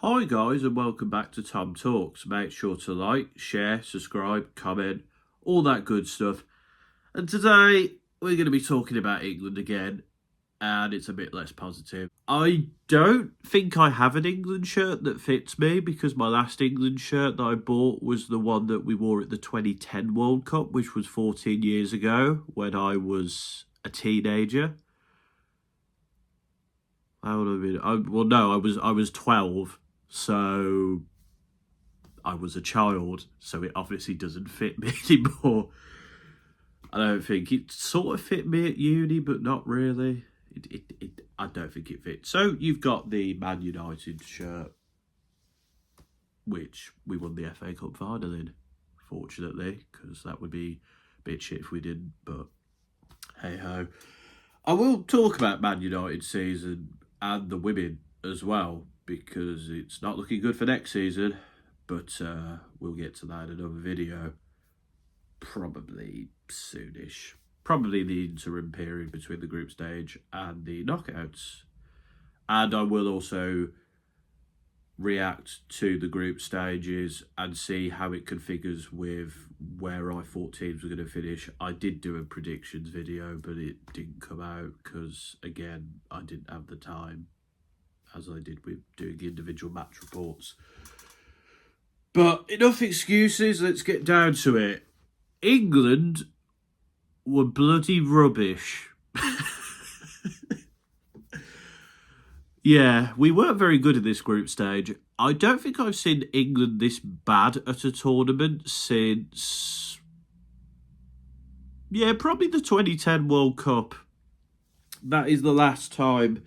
Hi guys and welcome back to Tom Talks. Make sure to like, share, subscribe, comment, all that good stuff. And today we're going to be talking about England again, and it's a bit less positive. I don't think I have an England shirt that fits me because my last England shirt that I bought was the one that we wore at the 2010 World Cup, which was 14 years ago when I was a teenager. How old have I been? I was 12. So I was a child, so it obviously doesn't fit me anymore. I don't think it sort of fit me at uni, but not really. I don't think it fits. So you've got the Man United shirt, which we won the FA Cup final in, fortunately, because that would be a bit shit if we didn't, but hey ho. I will talk about Man United season and the women as well, because it's not looking good for next season, but we'll get to that in another video, probably soonish. Probably the interim period between the group stage and the knockouts. And I will also react to the group stages and see how it configures with where I thought teams were going to finish. I did do a predictions video, but it didn't come out because, again, I didn't have the time, as I did with doing individual match reports. But enough excuses, let's get down to it. England were bloody rubbish. Yeah, we weren't very good in this group stage. I don't think I've seen England this bad at a tournament since, probably the 2010 World Cup. That is the last time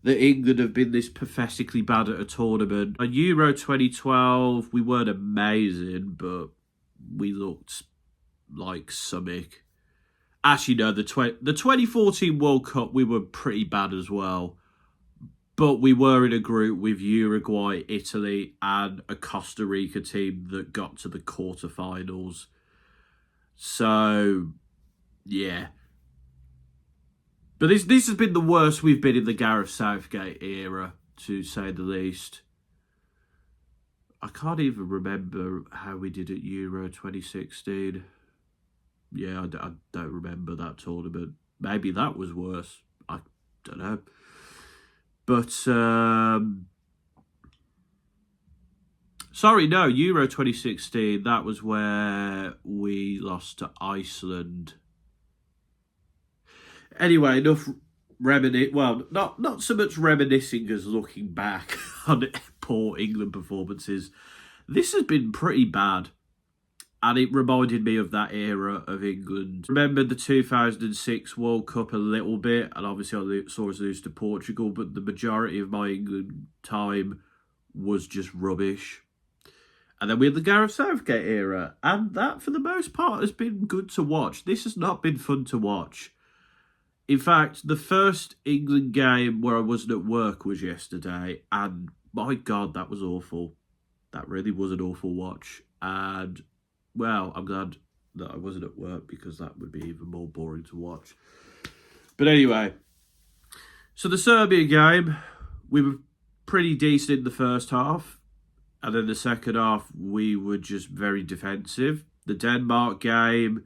that England have been this pathetically bad at a tournament. At Euro 2012, we weren't amazing, but we looked like something. Actually, no, the 2014 World Cup, we were pretty bad as well. But we were in a group with Uruguay, Italy, and a Costa Rica team that got to the quarterfinals. So, yeah. But this has been the worst we've been in the Gareth Southgate era, to say the least. I can't even remember how we did at Euro 2016. Yeah, I don't remember that tournament. Maybe that was worse. I don't know. But, sorry, no, Euro 2016, that was where we lost to Iceland. Anyway, enough not so much reminiscing as looking back on poor England performances. This has been pretty bad. And it reminded me of that era of England. Remember the 2006 World Cup a little bit, and obviously I saw us lose to Portugal, but the majority of my England time was just rubbish. And then we had the Gareth Southgate era, and that, for the most part, has been good to watch. This has not been fun to watch. In fact, the first England game where I wasn't at work was yesterday, and my God, that was awful. That really was an awful watch. And well, I'm glad that I wasn't at work because that would be even more boring to watch. But anyway, so the Serbia game, we were pretty decent in the first half. And then the second half, we were just very defensive. The Denmark game,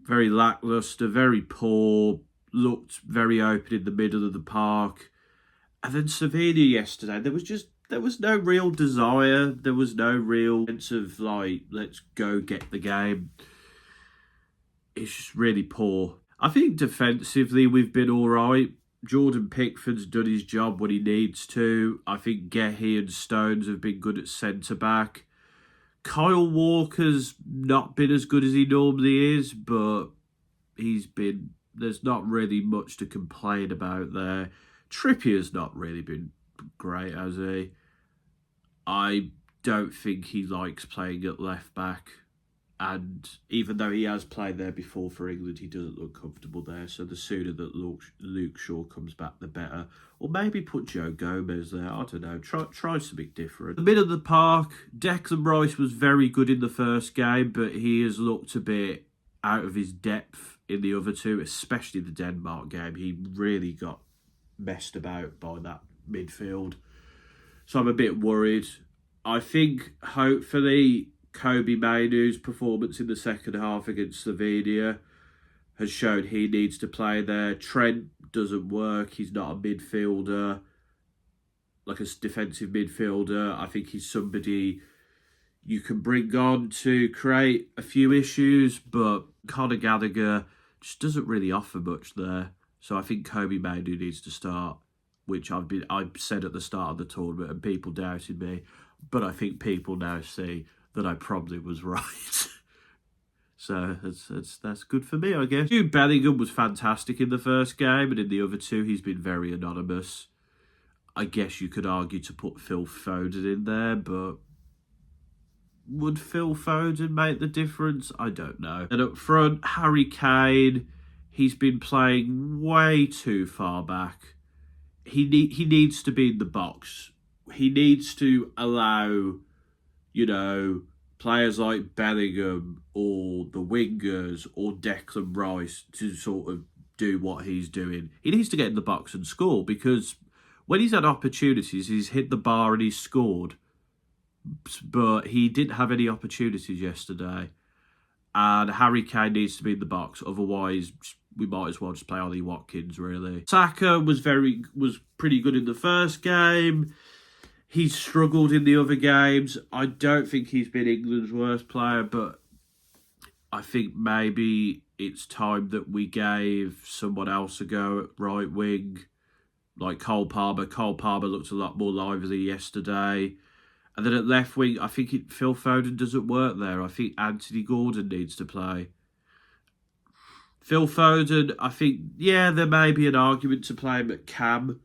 very lacklustre, very poor, looked very open in the middle of the park. And then Slovenia yesterday, there was no real desire. There was no real sense of, like, let's go get the game. It's just really poor. I think defensively we've been all right. Jordan Pickford's done his job when he needs to. I think Gehi and Stones have been good at centre-back. Kyle Walker's not been as good as he normally is, but there's not really much to complain about there. Trippier's not really been great, has he? I don't think he likes playing at left back, and even though he has played there before for England, he doesn't look comfortable there. So the sooner that Luke Shaw comes back, the better. Or maybe put Joe Gomez there. I don't know. Try something different. The middle of the park, Declan Rice was very good in the first game, but he has looked a bit out of his depth in the other two, especially the Denmark game. He really got messed about by that midfield. So I'm a bit worried. I think hopefully Kobe Mainoo's performance in the second half against Slovenia has shown he needs to play there. Trent doesn't work. He's not a midfielder, like a defensive midfielder. I think he's somebody you can bring on to create a few issues, but Conor Gallagher just doesn't really offer much there. So I think Kobe Mainoo needs to start, which I've said at the start of the tournament, and people doubted me, but I think people now see that I probably was right. So that's good for me, I guess. Jude Bellingham was fantastic in the first game, and in the other two, he's been very anonymous. I guess you could argue to put Phil Foden in there, but would Phil Foden make the difference? I don't know. And up front, Harry Kane, he's been playing way too far back. He needs to be in the box. He needs to allow, players like Bellingham or the wingers or Declan Rice to sort of do what he's doing. He needs to get in the box and score, because when he's had opportunities, he's hit the bar and he's scored. But he didn't have any opportunities yesterday. And Harry Kane needs to be in the box. Otherwise, we might as well just play Ollie Watkins, really. Saka was pretty good in the first game. He's struggled in the other games. I don't think he's been England's worst player, but I think maybe it's time that we gave someone else a go at right wing, like Cole Palmer. Cole Palmer looked a lot more lively yesterday. And then at left wing, I think Phil Foden doesn't work there. I think Anthony Gordon needs to play. Phil Foden, I think, there may be an argument to play him at cam,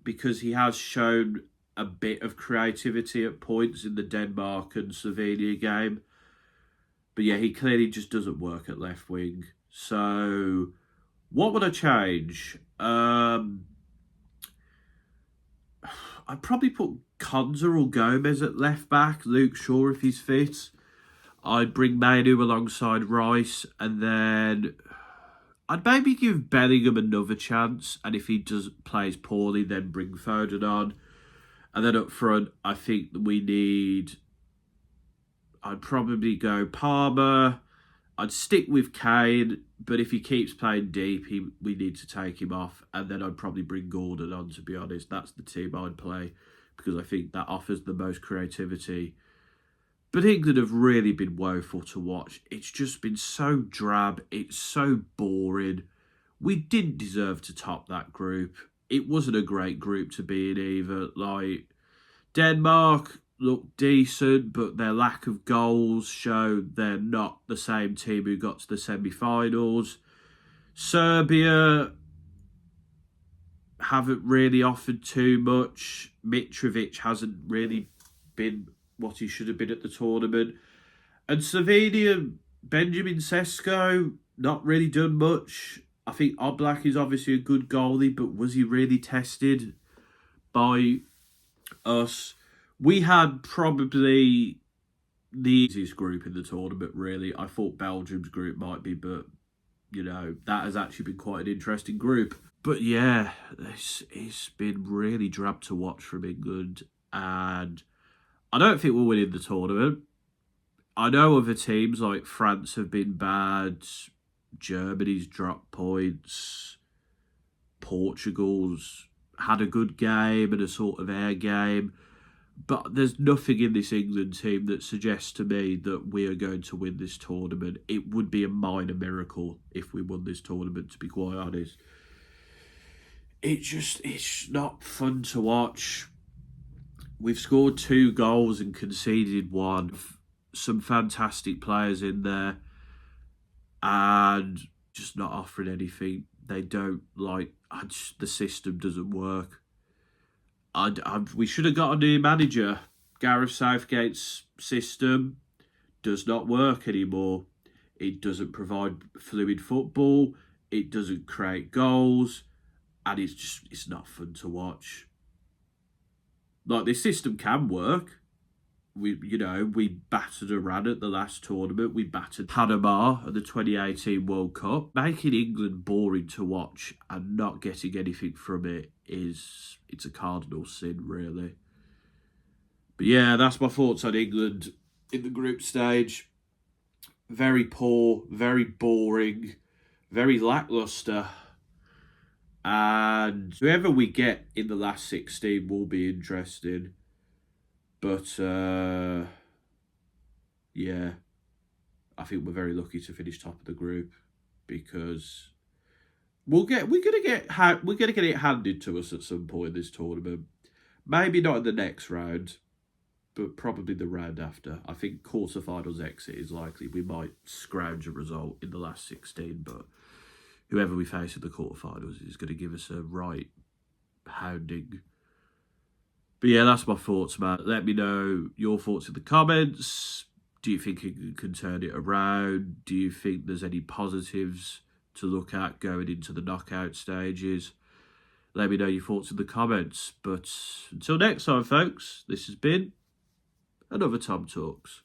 because he has shown a bit of creativity at points in the Denmark and Slovenia game. But he clearly just doesn't work at left wing. So, what would I change? I'd probably put Konza or Gomez at left back. Luke Shaw if he's fit. I'd bring Mainoo alongside Rice, and then I'd maybe give Bellingham another chance. And if he plays poorly, then bring Foden on. And then up front, I think I'd probably go Palmer. I'd stick with Kane, but if he keeps playing deep, we need to take him off. And then I'd probably bring Gordon on, to be honest. That's the team I'd play, because I think that offers the most creativity. But England have really been woeful to watch. It's just been so drab. It's so boring. We didn't deserve to top that group. It wasn't a great group to be in either. Like, Denmark looked decent, but their lack of goals showed they're not the same team who got to the semi-finals. Serbia haven't really offered too much. Mitrovic hasn't really been what he should have been at the tournament. And Slovenia, Benjamin Sesko, not really done much. I think Oblak is obviously a good goalie, but was he really tested by us? We had probably the easiest group in the tournament, really. I thought Belgium's group might be, but, that has actually been quite an interesting group. But it's been really drab to watch from England, and I don't think we're winning the tournament. I know other teams like France have been bad, Germany's dropped points, Portugal's had a good game and a sort of air game, but there's nothing in this England team that suggests to me that we are going to win this tournament. It would be a minor miracle if we won this tournament, to be quite honest. It's not fun to watch. We've scored 2 goals and conceded 1. Some fantastic players in there, and just not offering anything. They don't the system doesn't work. We should have got a new manager. Gareth Southgate's system does not work anymore. It doesn't provide fluid football. It doesn't create goals, and it's not fun to watch. Like, this system can work. We battered Iran at the last tournament. We battered Panama at the 2018 World Cup. Making England boring to watch and not getting anything from it's a cardinal sin, really. But yeah, that's my thoughts on England in the group stage. Very poor, very boring, very lacklustre. And whoever we get in the last 16 will be interesting. But yeah, I think we're very lucky to finish top of the group, because we're gonna get it handed to us at some point in this tournament. Maybe not in the next round, but probably the round after. I think quarterfinals exit is likely. We might scrounge a result in the last 16, but whoever we face in the quarterfinals is going to give us a right hounding. But yeah, that's my thoughts, man. Let me know your thoughts in the comments. Do you think it can turn it around? Do you think there's any positives to look at going into the knockout stages? Let me know your thoughts in the comments. But until next time, folks, this has been another Tom Talks.